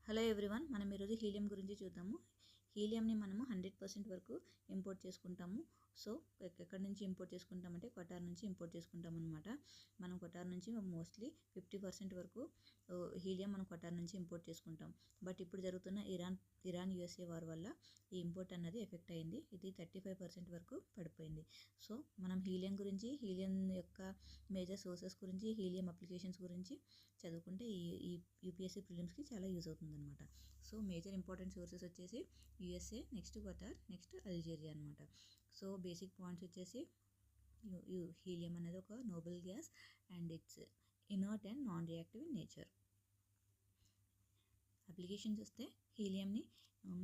Hello everyone, మనం ఈరోజు helium గురించి చూద్దాము. హీలియంని మనము 100% వరకు ఇంపోర్ట్ చేసుకుంటాము. సో ఎక్కడి నుంచి ఇంపోర్ట్ చేసుకుంటామంటే క్వటార్ నుంచి ఇంపోర్ట్ చేసుకుంటాం అనమాట. మనం క్వటార్ నుంచి మోస్ట్లీ 50% వరకు హీలియం మనం క్వటార్ నుంచి ఇంపోర్ట్ చేసుకుంటాం. బట్ ఇప్పుడు జరుగుతున్న ఇరాన్ యూఎస్ఏ వార్ వల్ల ఈ ఇంపోర్ట్ అన్నది ఎఫెక్ట్ అయింది. ఇది 35% వరకు పడిపోయింది. సో మనం హీలియం గురించి, హీలియం యొక్క మేజర్ సోర్సెస్ గురించి, హీలియం అప్లికేషన్స్ గురించి చదువుకుంటే ఈ యూపీఎస్సీ ప్రిలిమ్స్కి చాలా యూజ్ అవుతుందన్నమాట. సో మేజర్ ఇంపార్టెంట్ సోర్సెస్ వచ్చేసి యూఎస్ఏ, నెక్స్ట్ క్వటార్, నెక్స్ట్ అల్జీరియా అనమాట. సో బేసిక్ పాయింట్స్ వచ్చేసి హీలియం అనేది ఒక Nobel gas and it's inert and non reactive in nature. Applications వస్తే హీలియంని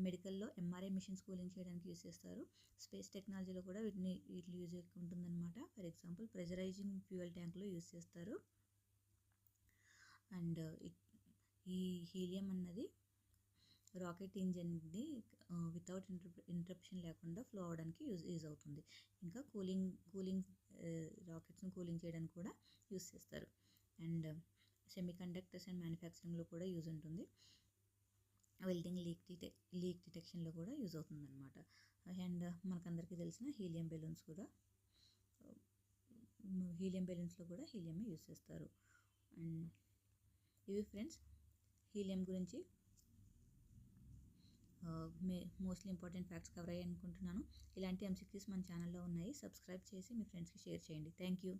మెడికల్లో ఎంఆర్ఐ మిషన్స్ కూలింగ్ చేయడానికి యూజ్ చేస్తారు. స్పేస్ టెక్నాలజీలో కూడా వీటిని యూజ్ ఉంటుందన్నమాట. ఫర్ ఎగ్జాంపుల్ ప్రెజరైజింగ్ ఫ్యూయల్ ట్యాంక్లో యూజ్ చేస్తారు. అండ్ ఈ హీలియం అన్నది రాకెట్ ఇంజన్ని వితౌట్ ఇంటరప్షన్ లేకుండా ఫ్లో అవడానికి యూజ్ అవుతుంది. ఇంకా కూలింగ్ రాకెట్స్ని కూలింగ్ చేయడానికి కూడా యూజ్ చేస్తారు. అండ్ సెమీ కండక్టర్స్ అండ్ మ్యానుఫ్యాక్చరింగ్లో కూడా యూజ్ ఉంటుంది. వెల్డింగ్ లీక్ డిటెక్షన్లో కూడా యూజ్ అవుతుంది అనమాట. అండ్ మనకందరికీ తెలిసిన హీలియం బెలూన్స్లో కూడా హీలియమే యూజ్ చేస్తారు. అండ్ ఇవి ఫ్రెండ్స్ హీలియం గురించి మోస్ట్లీ ఇంపార్టెంట్ ఫ్యాక్ట్స్ కవర్ అయ్యాయి అనుకుంటున్నాను. ఇలాంటి ఎంసీక్యూస్ మన ఛానల్లో ఉన్నాయి. సబ్స్క్రైబ్ చేసి మీ ఫ్రెండ్స్కి షేర్ చేయండి. Thank you.